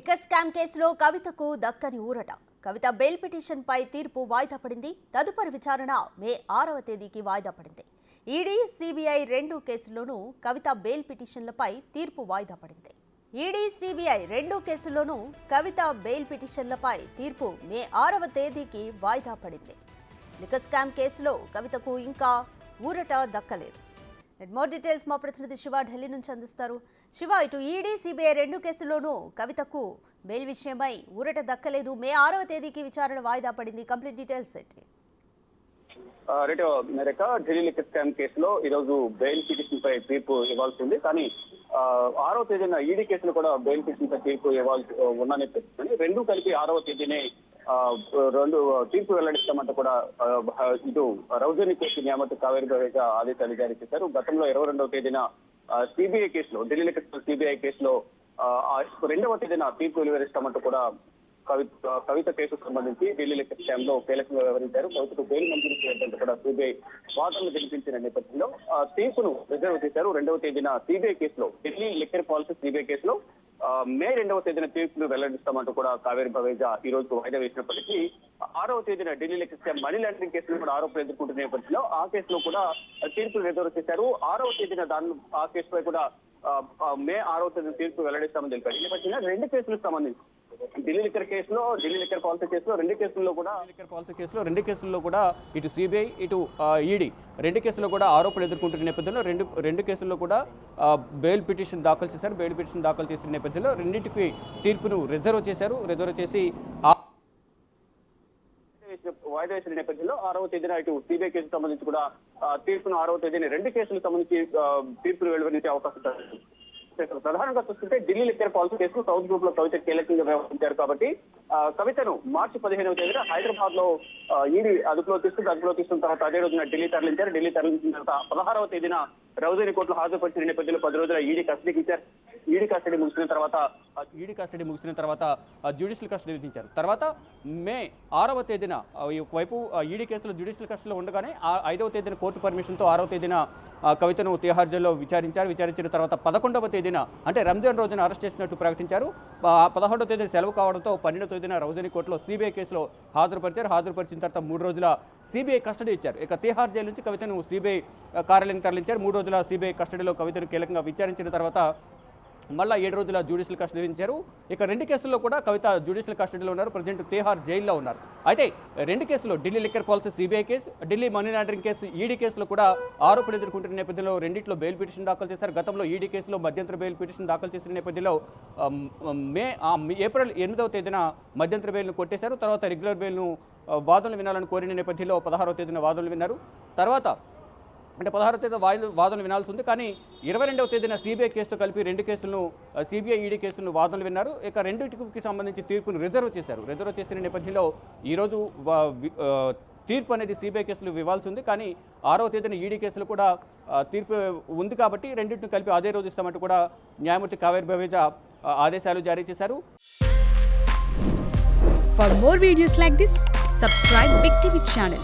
Liquor scam కేసులో కవితకు దక్కని ఊరట. కవిత బెయిల్ పిటిషన్పై తీర్పు వాయిదా పడింది. తదుపరి విచారణ మే 6వ తేదీకి వాయిదా పడింది. ఈడీ, సిబిఐ రెండు కేసుల్లోనూ కవిత బెయిల్ పిటిషన్లపై తీర్పు వాయిదా పడింది. ఈడీ, సిబిఐ రెండు కేసుల్లోనూ కవిత బెయిల్ పిటిషన్లపై తీర్పు మే 6వ తేదీకి వాయిదా పడింది. లిక్కర్ స్కామ్ కేసులో కవితకు ఇంకా ఊరట దక్కలేదు. మోర్ డీటెయిల్స్ మా ప్రతినిధి శివ ఢిల్లీ నుంచి అందిస్తారు. శివ, ఇటు ఈడీ, సిబిఐ రెండు కేసుల్లోనూ కవితకు బెయిల్ విషయమై ఊరట దక్కలేదు. మే 6వ తేదీకి విచారణ వాయిదా పడింది. కంప్లీట్ డీటెయిల్స్ ఏంటి? మేరక ఢిల్లీ లిక్కర్ స్కామ్ కేసులో ఈరోజు బెయిల్ పిటిషన్ పై తీర్పు ఇవ్వాల్సి ఉంది. కానీ 6వ తేదీన ఈడీ కేసులో కూడా బెయిల్ పిటిషన్ పై తీర్పు ఇవ్వాల్సి ఉందని చెప్తుంది. రెండు కలిపి 6వ తేదీనే రెండు తీర్పు వెల్లడిస్తామంటూ కూడా ఇటు రౌజని కేసు న్యాయమూర్తి కావేరి బవేజ ఆదేశాలు జారీ చేశారు. గతంలో 22వ తేదీన సిబిఐ కేసులో ఢిల్లీ లిక్కర్ సిబిఐ కేసులో 2వ తేదీన తీర్పు వెలువరిస్తామంటూ కూడా కవిత కేసుకు సంబంధించి ఢిల్లీ లిక్కర్ స్కామ్ లో కీలకంగా వ్యవహరించారు. కవితకు బెయిల్ మంజూరు చేయాలంటూ కూడా సిబిఐ వాదనలు వినిపించిన నేపథ్యంలో తీర్పును రిజర్వ్ చేశారు. 2వ తేదీన సిబిఐ కేసులో ఢిల్లీ లిక్కర్ పాలసీ సిబిఐ కేసులో మే 2వ తేదీన తీర్పును వెల్లడిస్తామంటూ కూడా కావేరి బవేజ ఈ రోజు వాయిదా వేసినప్పటికీ 6వ తేదీన Delhi liquor scam money laundering కేసులో కూడా ఆరోపణలు ఎదుర్కొంటున్న నేపథ్యంలో ఆ కేసులో కూడా తీర్పును రిజర్వ్ చేశారు. 6వ తేదీన ఆ కేసుపై కూడా మే 6వ తేదీన తీర్పు వెల్లడిస్తామని తెలిపారు. ఈ నేపథ్యంలో రెండు కేసులకు సంబంధించి ఢిల్లీ లిక్కర్ కేసులో, ఢిల్లీ లిక్కర్ పాలసీ కేసులో రెండు కేసుల్లో కూడా ఇటు సిబిఐ, ఇటు ఈడీ రెండు కేసుల్లో కూడా ఆరోపణలు ఎదుర్కొంటున్న నేపథ్యంలో రెండు కేసుల్లో కూడా బెయిల్ పిటిషన్ దాఖలు చేశారు. బెయిల్ పిటిషన్ దాఖలు చేసిన నేపథ్యంలో రెండింటికి తీర్పును రిజర్వ్ చేశారు. రిజర్వ్ చేసి వాయిదా వేసిన నేపథ్యంలో 6వ తేదీన ఇటు సిబిఐ కేసుకు సంబంధించి కూడా తీర్పును 6వ తేదీన రెండు కేసులకు సంబంధించి తీర్పును వెలువరించే అవకాశం ఉంది. ప్రధానంగా చూస్తుంటే Delhi liquor policy case south group లో కవిత కీలకంగా వ్యవహరించారు కాబట్టి కవితను మార్చి 15వ తేదీన హైదరాబాద్ లో ఈడీ అదుపులో తీసుకున్న తర్వాత అదే రోజున ఢిల్లీ తరలించారు. ఢిల్లీ తరలించిన తర్వాత 16వ తేదీన రౌజని కోర్టులో హాజరుపరిచిన నేపథ్యంలో 10 రోజుల ఈడీ కస్టడీకి ఇచ్చారు. ఈడీ కస్టడీ ముగిసిన తర్వాత జ్యుడిషియల్ కస్టడీ విధించారు. తర్వాత మే 6వ తేదీన ఒకవైపు ఈడీ కేసులో జ్యుడిషియల్ కస్టడీలో ఉండగానే 5వ తేదీన కోర్టు పర్మిషన్తో 6వ తేదీన కవితను తిహార్ జైల్లో విచారించిన తర్వాత 11వ తేదీన అంటే రంజాన్ రోజున అరెస్ట్ చేసినట్టు ప్రకటించారు. 11వ తేదీన సెలవు కావడంతో 12వ తేదీన రౌజని కోర్టులో సిబిఐ కేసులో హాజరుపరిచిన తర్వాత 3 రోజుల సిబిఐ కస్టడీ ఇచ్చారు. ఇక తిహార్ జైలు నుంచి కవితను సిబిఐ కార్యాలయానికి తరలించారు. 3 రోజుల సిబిఐ కస్టడీలో కవితను కీలకంగా విచారించిన తర్వాత మళ్ళీ 7 రోజుల జ్యుడిషియల్ కస్టడీ విధించారు. ఇక రెండు కేసుల్లో కూడా కవిత జ్యుడిషియల్ కస్టడీలో ఉన్నారు. ప్రజెంట్ తిహార్ జైల్లో ఉన్నారు. అయితే రెండు కేసులో Delhi liquor policy CBI case, Delhi money laundering case ED కేసులో కూడా ఆరోపణలు ఎదుర్కొంటున్న నేపథ్యంలో రెండింటిలో బెయిల్ పిటిషన్ దాఖలు చేశారు. గతంలో ఈడీ కేసులో మధ్యంతర బెయిల్ పిటిషన్ దాఖలు చేసిన నేపథ్యంలో ఏప్రిల్ 8వ తేదీన మధ్యంతర బెయిల్ను కొట్టేశారు. తర్వాత రెగ్యులర్ బెయిల్ను వాదనలు వినాలని కోరిన నేపథ్యంలో 16వ తేదీన వాదనలు విన్నారు. తర్వాత అంటే 16వ తేదీ వాదనలు వినాల్సి ఉంది. కానీ 22వ తేదీన సిబిఐ కేసుతో కలిపి రెండు కేసులను సిబిఐ, ఈడీ కేసులను వాదనలు విన్నారు. ఇక రెండింటికి సంబంధించి తీర్పును రిజర్వ్ చేశారు. రిజర్వ్ చేసిన నేపథ్యంలో ఈరోజు తీర్పు అనేది సిబిఐ కేసులు ఇవ్వాల్సి ఉంది. కానీ 6వ తేదీన ఈడీ కేసులు కూడా తీర్పు ఉంది కాబట్టి రెండింటిని కలిపి అదే రోజు ఇస్తామంటూ కూడా న్యాయమూర్తి కావేరి బవేజ ఆదేశాలు జారీ చేశారు. For more videos like this, subscribe Big TV channel.